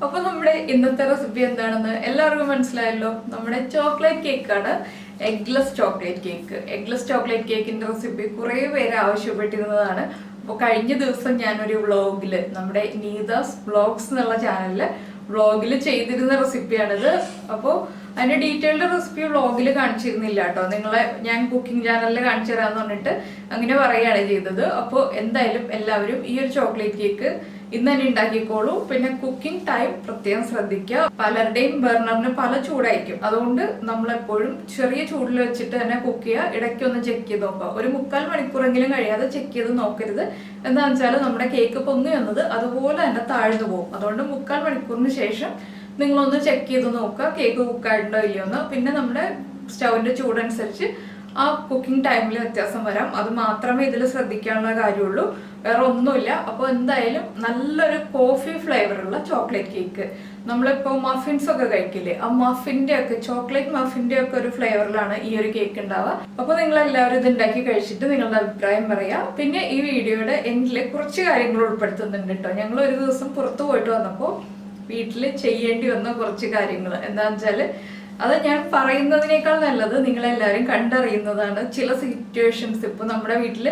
അപ്പോൾ നമ്മുടെ ഇന്നത്തെ റെസിപ്പി എന്താണെന്ന് എല്ലാവർക്കും മനസ്സിലായല്ലോ. നമ്മുടെ ചോക്ലേറ്റ് കേക്കാണ്, eggless chocolate cake. Eggless chocolate കേക്കിന്റെ റെസിപ്പി കുറേ പേര് ആവശ്യപ്പെട്ടിരുന്നതാണ്. അപ്പോൾ കഴിഞ്ഞ ദിവസം ഞാനൊരു വ്ളോഗില്, നമ്മുടെ നീതാസ് വ്ളോഗ്സ് എന്നുള്ള ചാനലില് വ്ളോഗിൽ ചെയ്തിരുന്ന റെസിപ്പിയാണിത്. അപ്പോൾ അതിന്റെ ഡീറ്റെയിൽഡ് റെസിപ്പി വ്ളോഗിൽ കാണിച്ചിരുന്നില്ല കേട്ടോ. നിങ്ങളെ ഞാൻ കുക്കിംഗ് ചാനലിൽ കാണിച്ചു തരാമെന്ന് പറഞ്ഞിട്ട് അങ്ങനെ പറയുകയാണ് ചെയ്തത്. അപ്പോൾ എന്തായാലും എല്ലാവരും ഈ ഒരു ചോക്ലേറ്റ് കേക്ക് ഇന്ന് തന്നെ ഉണ്ടാക്കിക്കോളൂ. പിന്നെ കുക്കിംഗ് ടൈം പ്രത്യേകം ശ്രദ്ധിക്കുക. പലരുടെയും ബർണറിന് പല ചൂടായിരിക്കും. അതുകൊണ്ട് നമ്മളെപ്പോഴും ചെറിയ ചൂടിൽ വെച്ചിട്ട് തന്നെ കുക്ക് ചെയ്യുക. ഇടയ്ക്കൊന്ന് ചെക്ക് ചെയ്ത് നോക്കുക. ഒരു 3/4 മണിക്കൂറെങ്കിലും കഴിയാതെ ചെക്ക് ചെയ്ത് നോക്കരുത്. എന്താണെന്ന് വെച്ചാൽ നമ്മുടെ കേക്ക് പൊങ്ങി വന്നത് അതുപോലെ തന്നെ താഴ്ന്നു പോകും. അതുകൊണ്ട് 3/4 മണിക്കൂറിന് ശേഷം നിങ്ങളൊന്ന് ചെക്ക് ചെയ്ത് നോക്കുക കേക്ക് കുക്കായിട്ടുണ്ടോ ഇല്ലയോ എന്ന്. പിന്നെ നമ്മുടെ സ്റ്റൗവിന്റെ ചൂടനുസരിച്ച് ആ കുക്കിംഗ് ടൈമിൽ വ്യത്യാസം വരാം. അത് മാത്രമേ ഇതിൽ ശ്രദ്ധിക്കാനുള്ള കാര്യമുള്ളൂ, വേറെ ഒന്നുമില്ല. അപ്പോൾ എന്തായാലും നല്ലൊരു കോഫി ഫ്ലേവറുള്ള ചോക്ലേറ്റ് കേക്ക്, നമ്മളിപ്പോൾ മഫിൻസ് ഒക്കെ കഴിക്കില്ലേ, ആ മഫിന്റെ ഒക്കെ ചോക്ലേറ്റ് മഫിന്റെ ഒക്കെ ഒരു ഫ്ലേവറിലാണ് ഈ ഒരു കേക്ക് ഉണ്ടാവുക. അപ്പോൾ നിങ്ങൾ എല്ലാവരും ഇത് ഉണ്ടാക്കി കഴിച്ചിട്ട് നിങ്ങളുടെ അഭിപ്രായം പറയാം. പിന്നെ ഈ വീഡിയോയുടെ എൻഡിൽ കുറച്ച് കാര്യങ്ങൾ ഉൾപ്പെടുത്തുന്നുണ്ട് കേട്ടോ. ഞങ്ങൾ ഒരു ദിവസം പുറത്തു പോയിട്ട് വന്നപ്പോൾ വീട്ടിൽ ചെയ്യേണ്ടി വന്ന കുറച്ച് കാര്യങ്ങൾ എന്താണെന്ന് വെച്ചാൽ അത് ഞാൻ പറയുന്നതിനേക്കാൾ നല്ലത് നിങ്ങളെല്ലാവരും കണ്ടറിയുന്നതാണ്. ചില സിറ്റുവേഷൻസ് ഇപ്പോൾ നമ്മുടെ വീട്ടിൽ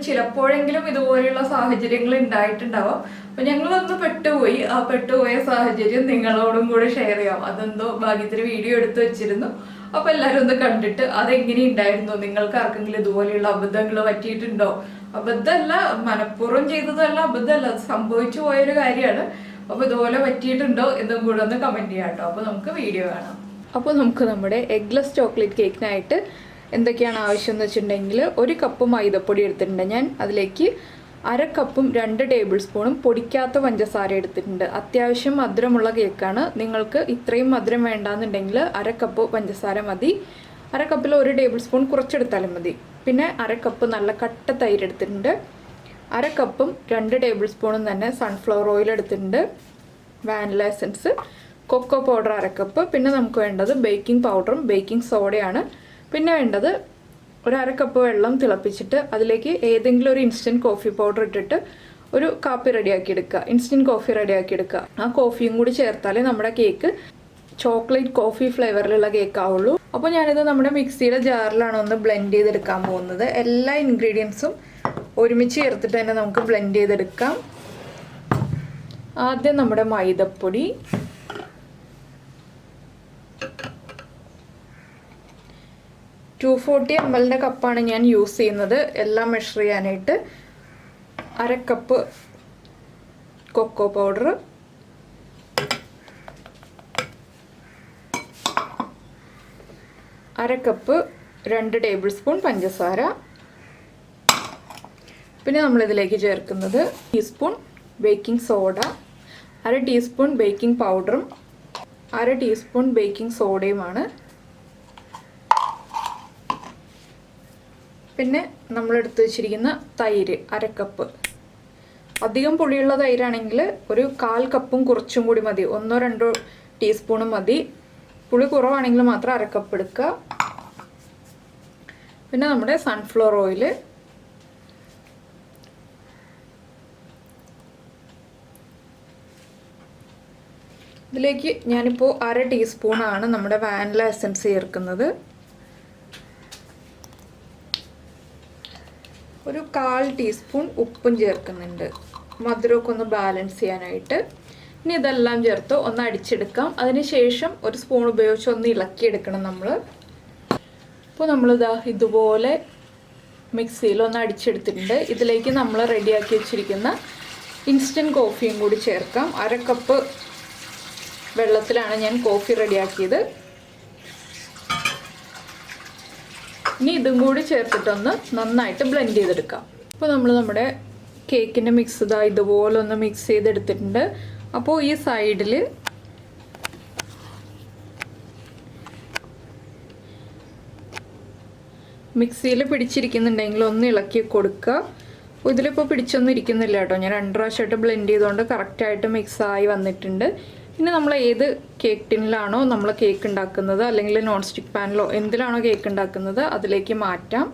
ചിലപ്പോഴെങ്കിലും ഇതുപോലെയുള്ള സാഹചര്യങ്ങൾ ഉണ്ടായിട്ടുണ്ടാവാം. അപ്പൊ ഞങ്ങളൊന്ന് പെട്ടുപോയി. ആ പെട്ടുപോയ സാഹചര്യം നിങ്ങളോടും കൂടെ ഷെയർ ചെയ്യാം. അതെന്തോ ഭാഗ്യത്തിന് വീഡിയോ എടുത്ത് വെച്ചിരുന്നു. അപ്പൊ എല്ലാവരും ഒന്ന് കണ്ടിട്ട് അതെങ്ങനെ ഉണ്ടായിരുന്നു, നിങ്ങൾക്ക് ആർക്കെങ്കിലും ഇതുപോലെയുള്ള അബദ്ധങ്ങൾ പറ്റിയിട്ടുണ്ടോ? അബദ്ധമല്ല, മനഃപൂർവ്വം ചെയ്തതല്ല, അബദ്ധമല്ല, അത് സംഭവിച്ചു പോയൊരു കാര്യമാണ്. അപ്പൊ ഇതുപോലെ പറ്റിയിട്ടുണ്ടോ എന്നും കൂടെ ഒന്ന് കമന്റ് ചെയ്യാം കേട്ടോ. അപ്പൊ നമുക്ക് വീഡിയോ കാണാം. അപ്പോൾ നമുക്ക് നമ്മുടെ എഗ്ലെസ് ചോക്ലേറ്റ് കേക്കിനായിട്ട് എന്തൊക്കെയാണ് ആവശ്യം എന്ന് വെച്ചിട്ടുണ്ടെങ്കിൽ, 1 കപ്പ് മൈദപ്പൊടി എടുത്തിട്ടുണ്ട് ഞാൻ. അതിലേക്ക് 1/2 കപ്പും 2 ടേബിൾ സ്പൂണും പൊടിക്കാത്ത പഞ്ചസാര എടുത്തിട്ടുണ്ട്. അത്യാവശ്യം മധുരമുള്ള കേക്കാണ്. നിങ്ങൾക്ക് ഇത്രയും മധുരം വേണ്ടാന്നുണ്ടെങ്കിൽ 1/2 കപ്പ് പഞ്ചസാര മതി. 1/2 കപ്പിൽ 1 ടേബിൾ സ്പൂൺ കുറച്ചെടുത്താലും മതി. പിന്നെ 1/2 കപ്പ് നല്ല കട്ട തൈര് എടുത്തിട്ടുണ്ട്. 1/2 കപ്പും 2 ടേബിൾ സ്പൂണും തന്നെ സൺഫ്ലവർ ഓയിൽ എടുത്തിട്ടുണ്ട്. Vanilla essence, cocoa powder 1/2 cup. പിന്നെ നമുക്ക് വേണ്ടത് ബേക്കിംഗ് പൗഡറും ബേക്കിംഗ് സോഡയാണ്. പിന്നെ വേണ്ടത് 1/2 കപ്പ് വെള്ളം തിളപ്പിച്ചിട്ട് അതിലേക്ക് ഏതെങ്കിലും ഒരു ഇൻസ്റ്റൻറ്റ് കോഫി പൗഡർ ഇട്ടിട്ട് ഒരു കാപ്പി റെഡിയാക്കി എടുക്കുക. ഇൻസ്റ്റൻറ്റ് കോഫി റെഡിയാക്കി എടുക്കുക. ആ കോഫിയും കൂടി ചേർത്താലേ നമ്മുടെ കേക്ക് ചോക്ലേറ്റ് കോഫി ഫ്ലേവറിലുള്ള കേക്ക് ആവുള്ളൂ. അപ്പോൾ ഞാനിത് നമ്മുടെ മിക്സിയുടെ ജാറിലാണ് ഒന്ന് ബ്ലെൻഡ് ചെയ്തെടുക്കാൻ പോകുന്നത്. എല്ലാ ഇൻഗ്രീഡിയൻസും ഒരുമിച്ച് ചേർത്തിട്ട് തന്നെ നമുക്ക് ബ്ലെൻഡ് ചെയ്തെടുക്കാം. ആദ്യം നമ്മുടെ മൈദപ്പൊടി, ടു 240 ml കപ്പാണ് ഞാൻ യൂസ് ചെയ്യുന്നത് എല്ലാം മെഷർ ചെയ്യാനായിട്ട്. 1/2 cup cocoa powder, 1/2 cup 2 table spoon പഞ്ചസാര. പിന്നെ നമ്മളിതിലേക്ക് ചേർക്കുന്നത് teaspoon baking soda, 1/2 teaspoon baking പൗഡറും 1/2 ടീസ്പൂൺ ബേക്കിംഗ് സോഡയുമാണ്. പിന്നെ നമ്മൾ എടുത്തു വെച്ചിരിക്കുന്ന തൈര് 1/2 കപ്പ്. അധികം പുളിയുള്ള തൈരാണെങ്കിൽ ഒരു 1/4 കപ്പും കുറച്ചും കൂടി മതി, 1-2 ടീസ്പൂണും മതി. പുളി കുറവാണെങ്കിൽ മാത്രം 1/2 കപ്പ് എടുക്കുക. പിന്നെ നമ്മുടെ സൺഫ്ലവർ ഓയിൽ, ഇതിലേക്ക് ഞാനിപ്പോൾ 1/2 ടീസ്പൂണാണ് നമ്മുടെ വാനില എസൻസ് ചേർക്കുന്നത്. ഒരു 1/4 ടീസ്പൂൺ ഉപ്പും ചേർക്കുന്നുണ്ട്, മധുരമൊക്കെ ഒന്ന് ബാലൻസ് ചെയ്യാനായിട്ട്. ഇനി ഇതെല്ലാം ചേർത്ത് ഒന്ന് അടിച്ചെടുക്കാം. അതിനുശേഷം ഒരു സ്പൂൺ ഉപയോഗിച്ച് ഒന്ന് ഇളക്കിയെടുക്കണം നമ്മൾ. അപ്പോൾ നമ്മളിതാ ഇതുപോലെ മിക്സിയിൽ ഒന്ന് അടിച്ചെടുത്തിട്ടുണ്ട്. ഇതിലേക്ക് നമ്മൾ റെഡിയാക്കി വെച്ചിരിക്കുന്ന ഇൻസ്റ്റൻറ്റ് കോഫിയും കൂടി ചേർക്കാം. 1/2 കപ്പ് വെള്ളത്തിലാണ് ഞാൻ കോഫി റെഡിയാക്കിയത്. ഇനി ഇതും കൂടി ചേർത്തിട്ടൊന്ന് നന്നായിട്ട് ബ്ലെൻഡ് ചെയ്തെടുക്കാം. അപ്പോൾ നമ്മൾ നമ്മുടെ കേക്കിൻ്റെ മിക്സ് ഇതുപോലെ ഒന്ന് മിക്സ് ചെയ്തെടുത്തിട്ടുണ്ട്. അപ്പോൾ ഈ സൈഡിൽ മിക്സിയിൽ പിടിച്ചിരിക്കുന്നുണ്ടെങ്കിൽ ഒന്ന് ഇളക്കി കൊടുക്കുക. അപ്പോൾ ഇതിലിപ്പോൾ പിടിച്ചൊന്നും ഇരിക്കുന്നില്ല കേട്ടോ. ഞാൻ 2 പ്രാവശ്യമായിട്ട് ബ്ലെൻഡ് ചെയ്തുകൊണ്ട് കറക്റ്റായിട്ട് മിക്സായി വന്നിട്ടുണ്ട്. ഇനി നമ്മൾ ഏത് കേക്ക് ടിന്നിലാണോ നമ്മൾ കേക്ക് ഉണ്ടാക്കുന്നത്, അല്ലെങ്കിൽ നോൺ സ്റ്റിക്ക് പാനിലോ എന്തിലാണോ കേക്ക് ഉണ്ടാക്കുന്നത് അതിലേക്ക് മാറ്റാം.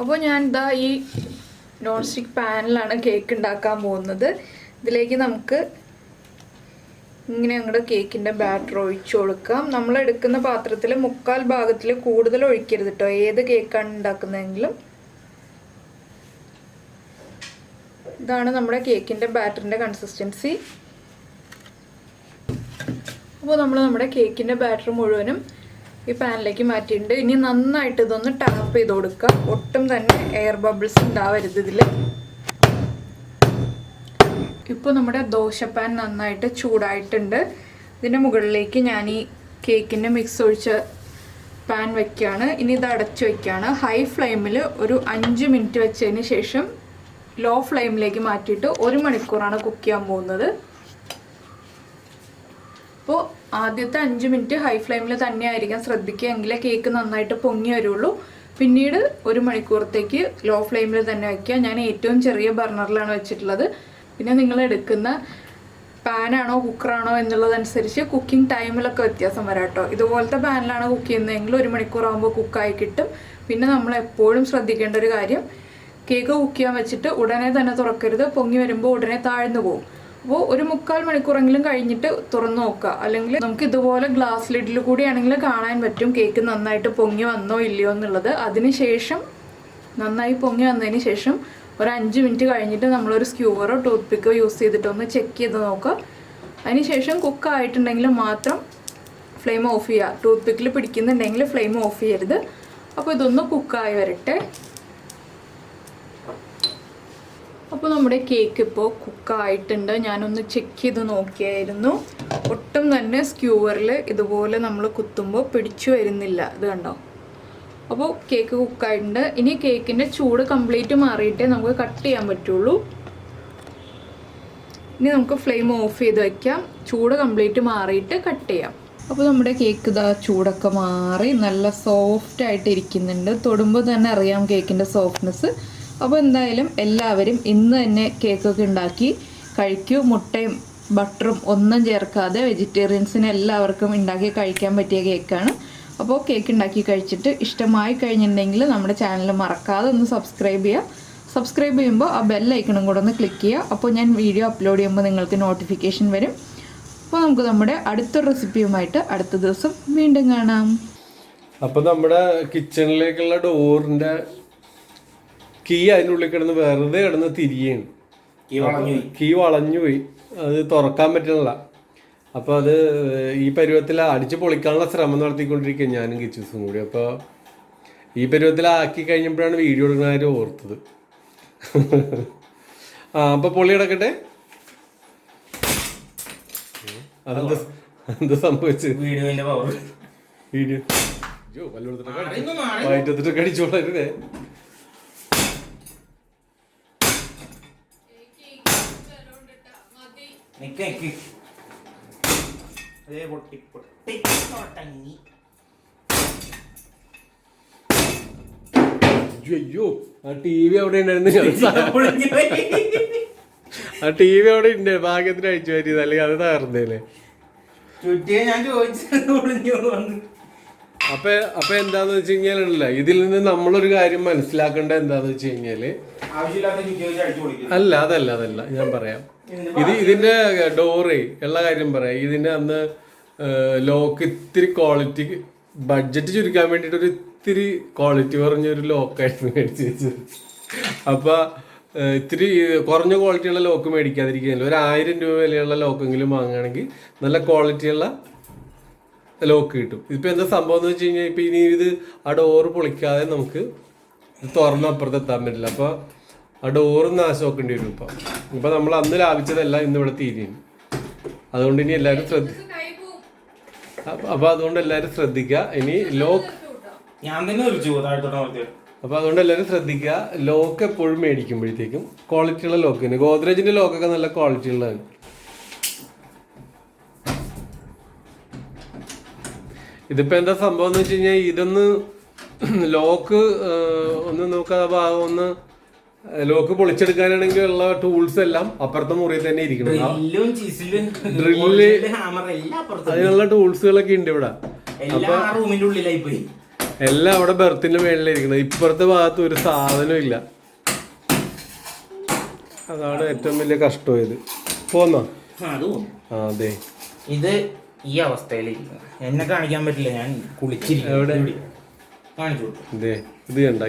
അപ്പോൾ ഞാൻ ഇതാ ഈ നോൺ സ്റ്റിക്ക് പാനിലാണ് കേക്ക് ഉണ്ടാക്കാൻ പോകുന്നത്. ഇതിലേക്ക് നമുക്ക് ഇങ്ങനെ അങ്ങോട്ട് കേക്കിൻ്റെ ബാറ്റർ ഒഴിച്ചു കൊടുക്കാം. നമ്മൾ എടുക്കുന്ന പാത്രത്തിൽ 1/4 ഭാഗത്തിൽ കൂടുതൽ ഒഴിക്കരുത് കേട്ടോ, ഏത് കേക്കാണ് ഉണ്ടാക്കുന്നതെങ്കിലും. ഇതാണ് നമ്മുടെ കേക്കിൻ്റെ ബാറ്ററിൻ്റെ കൺസിസ്റ്റൻസി. അപ്പോൾ നമ്മൾ നമ്മുടെ കേക്കിൻ്റെ ബാറ്റർ മുഴുവനും ഈ പാനിലേക്ക് മാറ്റിയിട്ടുണ്ട്. ഇനി നന്നായിട്ട് ഇതൊന്ന് ടാപ്പ് ചെയ്ത് കൊടുക്കുക. ഒട്ടും തന്നെ എയർ ബബിൾസ് ഉണ്ടാവരുത് ഇതിൽ. ഇപ്പോൾ നമ്മുടെ ദോശപ്പാൻ നന്നായിട്ട് ചൂടായിട്ടുണ്ട്. ഇതിൻ്റെ മുകളിലേക്ക് ഞാൻ ഈ കേക്കിൻ്റെ മിക്സ് ഒഴിച്ച പാൻ വയ്ക്കുകയാണ്. ഇനി ഇത് അടച്ചു വയ്ക്കുകയാണ്. ഹൈ ഫ്ലെയിമിൽ ഒരു 5 മിനിറ്റ് വെച്ചതിന് ശേഷം ലോ ഫ്ലെയിമിലേക്ക് മാറ്റിയിട്ട് 1 മണിക്കൂറാണ് കുക്ക് ചെയ്യാൻ പോകുന്നത്. അപ്പോൾ ആദ്യത്തെ 5 മിനിറ്റ് ഹൈ ഫ്ലെയിമിൽ തന്നെ ആയിരിക്കാൻ ശ്രദ്ധിക്കുക, എങ്കിലേ കേക്ക് നന്നായിട്ട് പൊങ്ങി വരുള്ളൂ. പിന്നീട് 1 മണിക്കൂറത്തേക്ക് ലോ ഫ്ലെയിമിൽ തന്നെ വയ്ക്കുക. ഞാൻ ഏറ്റവും ചെറിയ ബർണറിലാണ് വെച്ചിട്ടുള്ളത്. പിന്നെ നിങ്ങൾ എടുക്കുന്ന പാനാണോ കുക്കറാണോ എന്നുള്ളതനുസരിച്ച് കുക്കിംഗ് ടൈമിലൊക്കെ വ്യത്യാസം വരാം കേട്ടോ. ഇതുപോലത്തെ പാനിലാണ് കുക്ക് ചെയ്യുന്നതെങ്കിൽ 1 മണിക്കൂറാകുമ്പോൾ കുക്കായി കിട്ടും. പിന്നെ നമ്മൾ എപ്പോഴും ശ്രദ്ധിക്കേണ്ട ഒരു കാര്യം, കേക്ക് കുക്ക് ചെയ്യാൻ വെച്ചിട്ട് ഉടനെ തന്നെ തുറക്കരുത്. പൊങ്ങി വരുമ്പോൾ ഉടനെ താഴ്ന്നു പോകും. അപ്പോൾ ഒരു 3/4 മണിക്കൂറെങ്കിലും കഴിഞ്ഞിട്ട് തുറന്ന് നോക്കുക. അല്ലെങ്കിൽ നമുക്ക് ഇതുപോലെ ഗ്ലാസ് ലിഡിൽ കൂടിയാണെങ്കിൽ കാണാൻ പറ്റും കേക്ക് നന്നായിട്ട് പൊങ്ങി വന്നോ ഇല്ലയോ എന്നുള്ളത്. അതിനുശേഷം നന്നായി പൊങ്ങി വന്നതിന് ശേഷം ഒരു 5 മിനിറ്റ് കഴിഞ്ഞിട്ട് നമ്മളൊരു സ്ക്യൂവറോ ടൂത്ത് പിക്കോ യൂസ് ചെയ്തിട്ടൊന്ന് ചെക്ക് ചെയ്ത് നോക്കുക. അതിനുശേഷം കുക്കായിട്ടുണ്ടെങ്കിൽ മാത്രം ഫ്ലെയിം ഓഫ് ചെയ്യുക. ടൂത്ത് പിക്കിൽ പിടിക്കുന്നുണ്ടെങ്കിൽ ഫ്ലെയിം ഓഫ് ചെയ്യരുത്. അപ്പോൾ ഇതൊന്ന് കുക്കായി വരട്ടെ. അപ്പോൾ നമ്മുടെ കേക്ക് ഇപ്പോൾ കുക്കായിട്ടുണ്ട്. ഞാനൊന്ന് ചെക്ക് ചെയ്ത് നോക്കിയായിരുന്നു. ഒട്ടും തന്നെ സ്ക്യൂവറിൽ ഇതുപോലെ നമ്മൾ കുത്തുമ്പോൾ പിടിച്ചു വരുന്നില്ല. ഇത് കണ്ടോ? അപ്പോൾ കേക്ക് കുക്കായിട്ടുണ്ട്. ഇനി കേക്കിൻ്റെ ചൂട് കംപ്ലീറ്റ് മാറിയിട്ടേ നമുക്ക് കട്ട് ചെയ്യാൻ പറ്റുള്ളൂ. ഇനി നമുക്ക് ഫ്ലെയിം ഓഫ് ചെയ്ത് വയ്ക്കാം. ചൂട് കംപ്ലീറ്റ് മാറിയിട്ട് കട്ട് ചെയ്യാം. അപ്പോൾ നമ്മുടെ കേക്ക് ഇതാ ചൂടൊക്കെ മാറി നല്ല സോഫ്റ്റ് ആയിട്ട് ഇരിക്കുന്നുണ്ട്. തൊടുമ്പോൾ തന്നെ അറിയാം കേക്കിൻ്റെ സോഫ്റ്റ്നെസ്. അപ്പോൾ എന്തായാലും എല്ലാവരും ഇന്ന് തന്നെ കേക്കൊക്കെ ഉണ്ടാക്കി കഴിക്കൂ. മുട്ടയും ബട്ടറും ഒന്നും ചേർക്കാതെ വെജിറ്റേറിയൻസിന് എല്ലാവർക്കും ഉണ്ടാക്കി കഴിക്കാൻ പറ്റിയ കേക്കാണ്. അപ്പോൾ കേക്ക് ഉണ്ടാക്കി കഴിച്ചിട്ട് ഇഷ്ടമായി കഴിഞ്ഞിട്ടുണ്ടെങ്കിൽ നമ്മുടെ ചാനൽ മറക്കാതെ ഒന്ന് സബ്സ്ക്രൈബ് ചെയ്യുക. സബ്സ്ക്രൈബ് ചെയ്യുമ്പോൾ ആ ബെല്ലൈക്കണും കൂടെ ഒന്ന് ക്ലിക്ക് ചെയ്യുക. അപ്പോൾ ഞാൻ വീഡിയോ അപ്ലോഡ് ചെയ്യുമ്പോൾ നിങ്ങൾക്ക് നോട്ടിഫിക്കേഷൻ വരും. അപ്പോൾ നമുക്ക് നമ്മുടെ അടുത്ത റെസിപ്പിയുമായിട്ട് അടുത്ത ദിവസം വീണ്ടും കാണാം. അപ്പോൾ നമ്മുടെ കിച്ചണിലേക്കുള്ള ഡോറിൻ്റെ കീ അതിനുള്ളിൽ കിടന്ന് വെറുതെ കിടന്ന് തിരിയാണ്. കീ വളഞ്ഞുപോയി, അത് തുറക്കാൻ പറ്റണില്ല. അപ്പോൾ അത് ഈ പരുവത്തിൽ അടിച്ച് പൊളിക്കാനുള്ള ശ്രമം നടത്തിക്കൊണ്ടിരിക്കുക ഞാനും കിച്ചൂസും കൂടി. അപ്പോൾ ഈ പരുവത്തിലാക്കി കഴിഞ്ഞപ്പോഴാണ് വീഡിയോ എടുക്കുന്ന കാര്യം ഓർത്തത്. അപ്പോൾ പൊളി കിടക്കട്ടെ. അതെന്താ സംഭവിച്ചത്? വീഡിയോ വയറ്റത്തിട്ടൊക്കെ അടിച്ചോളരുതേ. അയ്യോ, ആ ടി വി അവിടെ ഉണ്ടായിരുന്നു. ആ ടി വി അവിടെ ഉണ്ട്, ഭാഗ്യത്തിന് അഴിച്ചു പറ്റിയത്, അല്ലെങ്കിൽ അത് തകർന്നേലേ. അപ്പൊ എന്താന്ന് വെച്ച് കഴിഞ്ഞാലല്ല, ഇതിൽ നിന്ന് നമ്മളൊരു കാര്യം മനസ്സിലാക്കേണ്ട എന്താന്ന് വെച്ച് കഴിഞ്ഞാല്, അതല്ല ഞാൻ പറയാം. ഇതിന്റെ ഡോറ് ഉള്ള കാര്യം പറയാം. ഇതിന്റെ അന്ന് ലോക്ക് ഇത്തിരി ക്വാളിറ്റി, ബഡ്ജറ്റ് ചുരുക്കാൻ വേണ്ടിട്ട് ഒരു ഇത്തിരി ക്വാളിറ്റി കുറഞ്ഞൊരു ലോക്കായിരുന്നു മേടിച്ച് വെച്ചത്. അപ്പൊ ഇത്തിരി കുറഞ്ഞ ക്വാളിറ്റിയുള്ള ലോക്ക് മേടിക്കാതിരിക്കുകയല്ലോ. ഒരു 1000 രൂപ വിലയുള്ള ലോക്കെങ്കിലും വാങ്ങുകയാണെങ്കിൽ നല്ല ക്വാളിറ്റിയുള്ള ലോക്ക് കിട്ടും. ഇപ്പൊ എന്താ സംഭവം എന്ന് വെച്ച് കഴിഞ്ഞാൽ, ഇപ്പൊ ഇനി ഇത് ആ ഡോറ് പൊളിക്കാതെ നമുക്ക് ഇത് തുറന്ന് അപ്പുറത്ത് എത്താൻ പറ്റില്ല. അപ്പൊ ആ ഡോറ് നാശമാക്കേണ്ടി വരും. ഇപ്പൊ നമ്മൾ അന്ന് ലാഭിച്ചതെല്ലാം ഇന്ന് ഇവിടെ തീരും. അതുകൊണ്ട് ഇനി എല്ലാവരും അതുകൊണ്ട് എല്ലാവരും ശ്രദ്ധിക്കുക. ഇനി ലോക്ക് അപ്പൊ അതുകൊണ്ട് എല്ലാവരും ശ്രദ്ധിക്കുക. ലോക്ക് എപ്പോഴും മേടിക്കുമ്പോഴത്തേക്കും ക്വാളിറ്റിയുള്ള ലോക്ക് തന്നെ. ഗോദ്രേജിന്റെ ലോക്കൊക്കെ നല്ല ക്വാളിറ്റി ഉള്ളതാണ്. ഇതിപ്പോ എന്താ സംഭവം എന്ന് വെച്ച് കഴിഞ്ഞാൽ, ഇതൊന്ന് ലോക്ക് ഒന്ന് നോക്കാതെ ഭാഗം ഒന്ന് ലോക്ക് പൊളിച്ചെടുക്കാനാണെങ്കിൽ ഉള്ള ടൂൾസ് എല്ലാം അപ്പുറത്തെ മുറിയിൽ തന്നെ ഇരിക്കണം. ഡ്രില്ല്, അതിനുള്ള ടൂൾസുകളൊക്കെ ഉണ്ട് ഇവിടെ. അപ്പൊ എല്ലാം അവിടെ ബെർത്തിന്റെ മേളിലിരിക്കണം. ഇപ്പുറത്തെ ഭാഗത്ത് ഒരു സാധനം ഇല്ല. അതാണ് ഏറ്റവും വലിയ കഷ്ടമായത്. പോന്നോ? അത് പോകും. അതെ, ഇത് ഈ അവസ്ഥയിലിരിക്കും. എന്നെ കാണിക്കാൻ പറ്റില്ല, ഞാൻ കുളിച്ചിരിക്കും. കാണിച്ചു ഇതേ ഇത് കണ്ട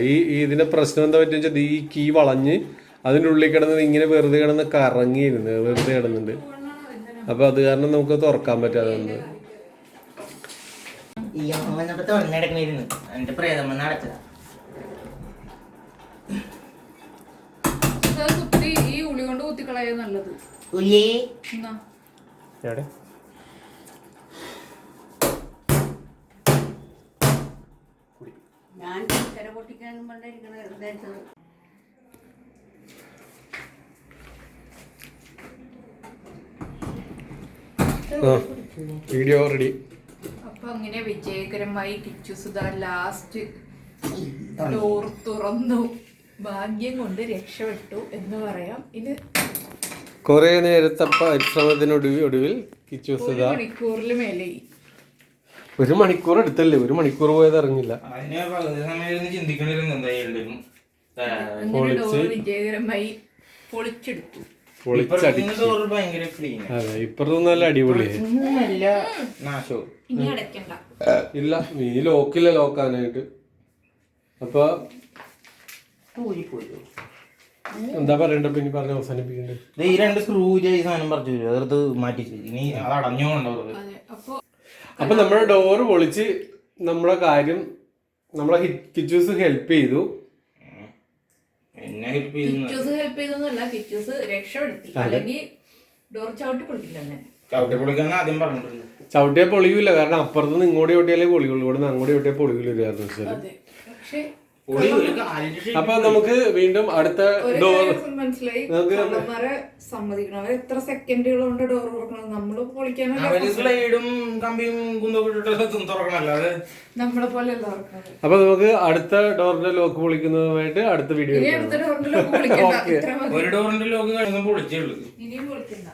ഇതിന്റെ പ്രശ്നം എന്താ പറ്റുക വെച്ചാൽ ഈ കീ വളഞ്ഞ് അതിൻ്റെ ഉള്ളിൽ കിടന്ന് ഇങ്ങനെ വെറുതെ കിടന്ന് കറങ്ങിയിരുന്നു, വെറുതെ കിടന്നുണ്ട്. അപ്പൊ അത് കാരണം നമുക്ക് തുറക്കാൻ പറ്റാതെ വന്നത്. ഈ അമ്മ വന്നപ്പോ തുറന്നെടുക്കണിരുന്നു, എന്റെ പ്രേതമ്മ നടച്ചതാ. ഈ ഉളി കൊണ്ട് കുത്തിക്കളയ നല്ലത്. ഉള്ളി ഞാൻ ചിര പൊട്ടിക്കാനും പണ്ടിരിക്കണ വീഡിയോ റെഡി. അപ്പൊ അങ്ങനെ വിജയകരമായി കിച്ചുസുധ ലാസ്റ്റ് ഡോർ തുറന്നു. ഭാഗ്യം കൊണ്ട് രക്ഷപ്പെട്ടു എന്ന് പറയാം. ഇത് കുറെ നേരത്തെ പരിശ്രമത്തിനൊടുവിൽ കിച്ചുസുധ മണിക്കൂറിൽ മേലെ 1 മണിക്കൂർ എടുത്തല്ലേ, 1 മണിക്കൂർ പോയത് അറിഞ്ഞില്ല. വിജയകരമായി പൊളിച്ചെടുത്തു. അതെ, ഇപ്പുറത്ത് നല്ല അടിപൊളിയായി. ഇനി അടയ്ക്കണ്ട. ഇല്ല, നീ ലോക്കില്ല ലോക്കാനായിട്ട്. അപ്പൊ എന്താ പറയണ്ട? പിന്നെ പറഞ്ഞ് അവസാനിപ്പിക്കണ്ടേ? ഈ 2 സ്ക്രൂ ചെയ്ത് സാധനം പറിച്ചു അതെടുത്ത് മാറ്റി. ഇനി അത് അടഞ്ഞോണ്ടോ? അപ്പൊ നമ്മുടെ ഡോറ് പൊളിച്ച് നമ്മളെ കാര്യം നമ്മളെ കിച്ചൂസ് ഹെൽപ്പ് ചെയ്തു. കിച്ചൂസ് ഹെൽപ്പ് ചെയ്തൊന്നുമല്ല, കിച്ചൂസ് രക്ഷപ്പെടുത്തി. അല്ലെങ്കിൽ ഡോർ ചവിട്ടി പൊളിക്കില്ല. ചവിട്ടിയാൽ പൊളിയൂല, കാരണം അപ്പുറത്തുനിന്ന് ഇങ്ങോട്ട് ചവിട്ടിയാലേ പൊളിയുള്ളൂ, ഇവിടെ നിന്ന് അങ്ങോട്ട് ചവിട്ടിയാൽ പൊളിയൂല ഒരു കാരണവശാലും. പക്ഷെ അപ്പൊ നമുക്ക് വീണ്ടും അടുത്ത ഡോർ മനസ്സിലായി. സമ്മതിക്കണം, അവർ എത്ര സെക്കൻഡുകൾ കൊണ്ട് ഡോർ തുറക്കണം. നമ്മള് പൊളിക്കാനും നമ്മളെ പോലെ അല്ല തുറക്കുന്നത്. അപ്പൊ നമുക്ക് അടുത്ത ഡോറിന്റെ ലോക്ക് പൊളിക്കുന്നതുമായിട്ട് അടുത്ത വീഡിയോ. അടുത്ത ഡോറിന്റെ ലോക്ക് പൊളിക്കണ്ട, ഒരു ഡോറിന്റെ ലോക്ക് കഴിഞ്ഞ പൊളിച്ചേ ഉള്ളൂ. ഇനിയും പൊളിക്കണ്ട.